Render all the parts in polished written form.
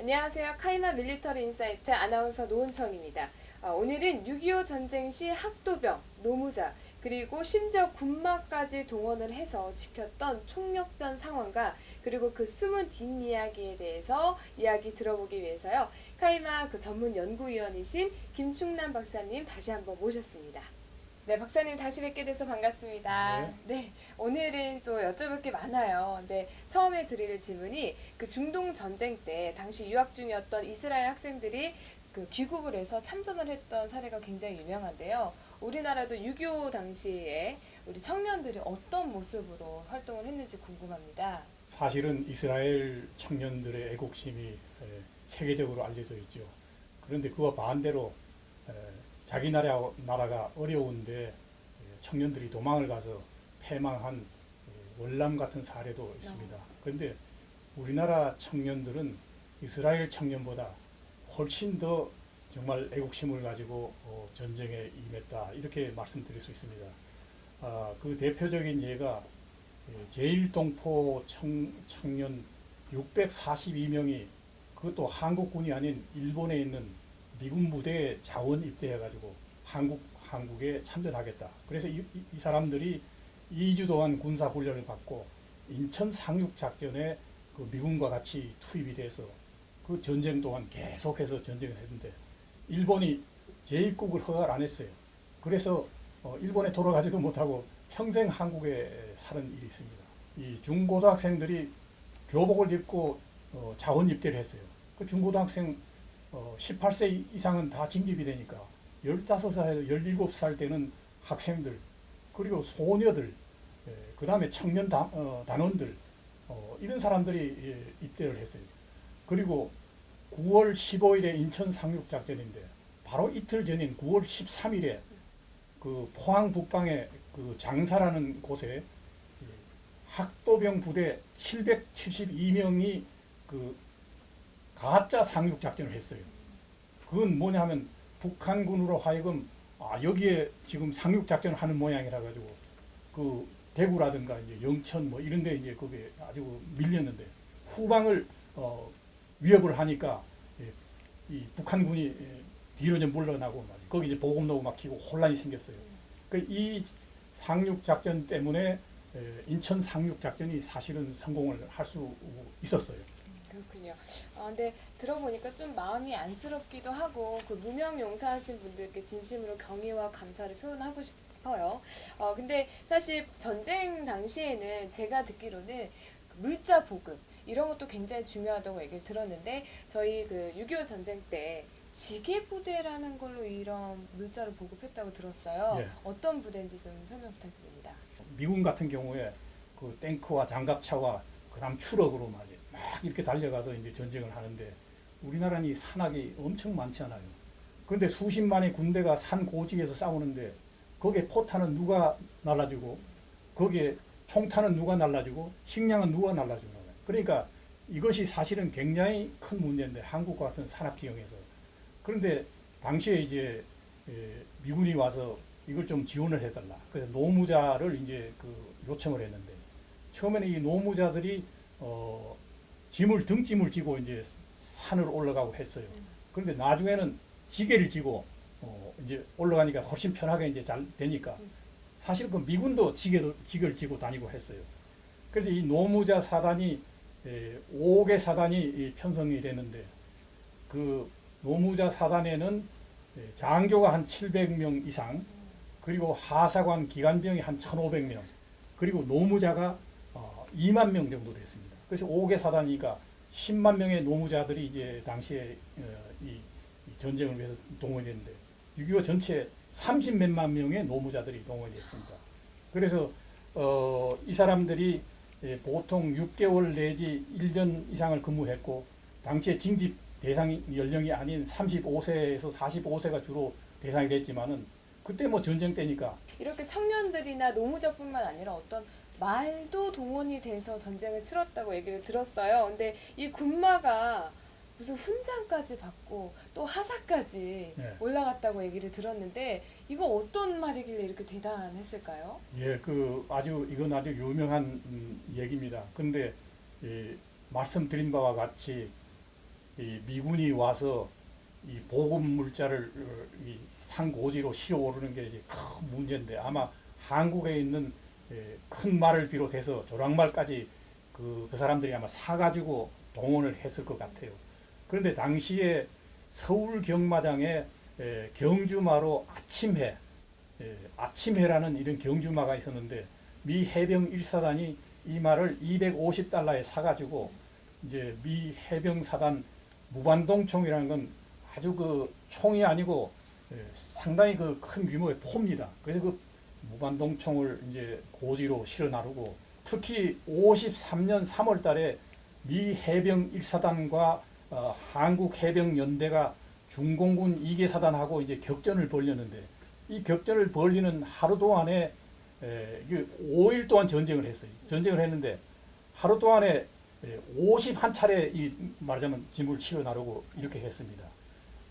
안녕하세요. 카이마 밀리터리 인사이트 아나운서 노은청입니다. 오늘은 6.25 전쟁 시 학도병, 노무자, 그리고 심지어 군마까지 동원을 해서 지켰던 총력전 상황과 그리고 그 숨은 뒷이야기에 대해서 이야기 들어보기 위해서요. 카이마 전문 연구위원이신 김충남 박사님 다시 한번 모셨습니다. 네, 박사님 다시 뵙게 돼서 반갑습니다. 네, 오늘은 또 여쭤볼 게 많아요. 근데 처음에 드릴 질문이 그 중동 전쟁 때 당시 유학 중이었던 이스라엘 학생들이 그 귀국을 해서 참전을 했던 사례가 굉장히 유명한데요. 우리나라도 6.25 당시에 우리 청년들이 어떤 모습으로 활동을 했는지 궁금합니다. 사실은 이스라엘 청년들의 애국심이 세계적으로 알려져 있죠. 그런데 그와 반대로 자기 나라가 어려운데 청년들이 도망을 가서 패망한 월남 같은 사례도 있습니다. 그런데 우리나라 청년들은 이스라엘 청년보다 훨씬 더 정말 애국심을 가지고 전쟁에 임했다, 이렇게 말씀드릴 수 있습니다. 그 대표적인 예가 제1동포 청년 642명이 그것도 한국군이 아닌 일본에 있는 미군 부대에 자원 입대해가지고 한국에 참전하겠다. 그래서 이 사람들이 2주 동안 군사 훈련을 받고 인천 상륙작전에 그 미군과 같이 투입이 돼서 그 전쟁 동안 계속해서 전쟁을 했는데 일본이 재입국을 허가를 안 했어요. 그래서 일본에 돌아가지도 못하고 평생 한국에 사는 일이 있습니다. 이 중고등학생들이 교복을 입고 자원 입대를 했어요. 그 중고등학생 18세 이상은 다 징집이 되니까 15살, 17살 되는 학생들, 그리고 소녀들, 그 다음에 청년 단원들, 이런 사람들이 입대를 했어요. 그리고 9월 15일에 인천 상륙작전인데 바로 이틀 전인 9월 13일에 그 포항 북방의 그 장사라는 곳에 학도병 부대 772명이 그 가짜 상륙작전을 했어요. 그건 뭐냐면 북한군으로 하여금 여기에 지금 상륙작전을 하는 모양이라 가지고 그 대구라든가 이제 영천 뭐 이런데 이제 거기에 아주 밀렸는데 후방을 위협을 하니까 이 북한군이 뒤로 좀 물러나고 거기 이제 보급로가 막히고 혼란이 생겼어요. 이 상륙작전 때문에 인천 상륙작전이 사실은 성공을 할 수 있었어요. 그렇군요. 근데 들어보니까 좀 마음이 안쓰럽기도 하고 그 무명 용사하신 분들께 진심으로 경의와 감사를 표현하고 싶어요. 근데 사실 전쟁 당시에는 제가 듣기로는 물자 보급 이런 것도 굉장히 중요하다고 얘기를 들었는데 저희 그 6.25 전쟁 때 지게부대라는 걸로 이런 물자를 보급했다고 들었어요. 예. 어떤 부대인지 좀 설명 부탁드립니다. 미군 같은 경우에 그 탱크와 장갑차와 그다음 추럭으로 막 이렇게 달려가서 이제 전쟁을 하는데 우리나라는 이 산악이 엄청 많지 않아요. 그런데 수십만의 군대가 산 고지에서 싸우는데 거기에 포탄은 누가 날라주고 거기에 총탄은 누가 날라주고 식량은 누가 날라주는 거예요. 그러니까 이것이 사실은 굉장히 큰 문제인데 한국과 같은 산악 지형에서. 그런데 당시에 이제 미군이 와서 이걸 좀 지원을 해달라. 그래서 노무자를 이제 그 요청을 했는데 처음에는 이 노무자들이 등짐을 지고 이제 산을 올라가고 했어요. 그런데 나중에는 지게를 지고 이제 올라가니까 훨씬 편하게 이제 잘 되니까 사실 그 미군도 지게를 지고 다니고 했어요. 그래서 이 노무자 사단이 5개 사단이 편성이 되는데 그 노무자 사단에는 장교가 한 700명 이상, 그리고 하사관 기관병이 한 1,500명, 그리고 노무자가 2만 명 정도 됐습니다. 그래서 5개 사단이니까 10만 명의 노무자들이 이제 당시에 이 전쟁을 위해서 동원이 됐는데 6.25 전체 30몇만 명의 노무자들이 동원이 됐습니다. 그래서 이 사람들이 보통 6개월 내지 1년 이상을 근무했고 당시에 징집 대상 연령이 아닌 35세에서 45세가 주로 대상이 됐지만은 그때 뭐 전쟁 때니까 이렇게 청년들이나 노무자뿐만 아니라 어떤 말도 동원이 돼서 전쟁을 치렀다고 얘기를 들었어요. 근데 이 군마가 무슨 훈장까지 받고 또 하사까지 올라갔다고 얘기를 들었는데 이거 어떤 말이길래 이렇게 대단했을까요? 예, 이건 아주 유명한 얘기입니다. 근데 말씀드린 바와 같이 이 미군이 와서 이 보급 물자를 이 산고지로 실어 오르는 게 이제 큰 문제인데 아마 한국에 있는 큰 말을 비롯해서 조랑말까지 그 사람들이 아마 사가지고 동원을 했을 것 같아요. 그런데 당시에 서울 경마장에 경주마로 아침해라는 이런 경주마가 있었는데 미 해병 1사단이 이 말을 250달러에 사가지고 이제 미 해병 사단 무반동총이라는 건 아주 그 총이 아니고 상당히 그 큰 규모의 포입니다. 그래서 그 무반동총을 이제 고지로 실어 나르고 특히 53년 3월 달에 미 해병 1사단과 한국 해병 연대가 중공군 2개 사단하고 이제 격전을 벌였는데 이 격전을 벌리는 하루 동안에 5일 동안 전쟁을 했어요. 전쟁을 했는데 하루 동안에 51차례 이 말하자면 짐을 실어 나르고 이렇게 했습니다.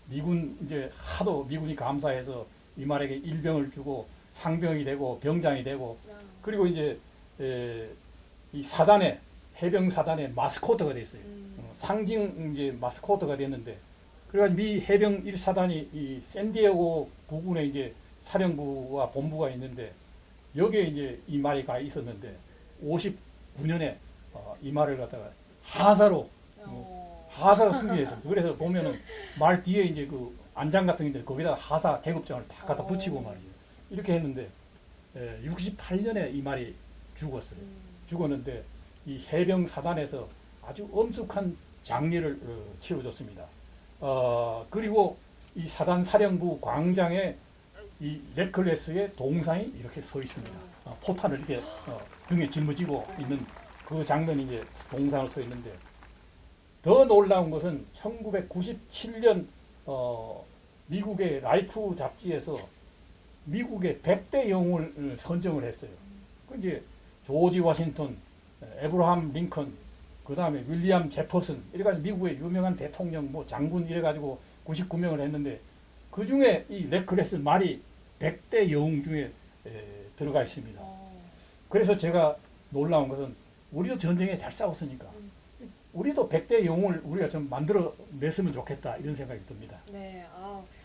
미군 이제 하도 미군이 감사해서 이 말에게 일병을 주고 상병이 되고 병장이 되고 그리고 이제 이 사단의 해병 사단의 마스코트가 됐어요. 상징 이제 마스코트가 됐는데 그래가지고 미 해병 1사단이 이 샌디에고 부근에 이제 사령부와 본부가 있는데 여기에 이제 이 말이 가 있었는데 59년에 이 말을 갖다가 하사로 승리했습니다. 그래서 보면은 말 뒤에 이제 그 안장 같은 게 거기다가 하사 계급장을 다 갖다 붙이고 말이죠. 이렇게 했는데 68년에 이 말이 죽었어요. 죽었는데 이 해병 사단에서 아주 엄숙한 장례를 치러줬습니다. 그리고 이 사단 사령부 광장에 이 레클레스의 동상이 이렇게 서 있습니다. 포탄을 이렇게 등에 짊어지고 있는 그 장면이 이제 동상으로 서 있는데 더 놀라운 것은 1997년 미국의 라이프 잡지에서 미국의 100대 영웅을 선정을 했어요. 그 이제 조지 워싱턴, 에브라함 링컨, 그 다음에 윌리엄 제퍼슨 이래가지고 미국의 유명한 대통령, 뭐 장군 이래가지고 99명을 했는데 그 중에 이 레클레스 말이 100대 영웅 중에 들어가 있습니다. 그래서 제가 놀라운 것은 우리도 전쟁에 잘 싸웠으니까 우리도 100대 영웅을 우리가 좀 만들어 냈으면 좋겠다 이런 생각이 듭니다. 네,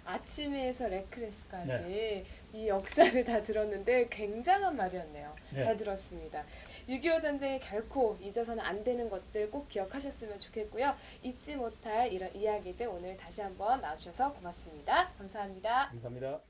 아침에서 레클레스까지 네. 이 역사를 다 들었는데 굉장한 말이었네요. 네. 잘 들었습니다. 6.25 전쟁에 결코 잊어서는 안 되는 것들 꼭 기억하셨으면 좋겠고요. 잊지 못할 이런 이야기들 오늘 다시 한번 나와주셔서 고맙습니다. 감사합니다. 감사합니다.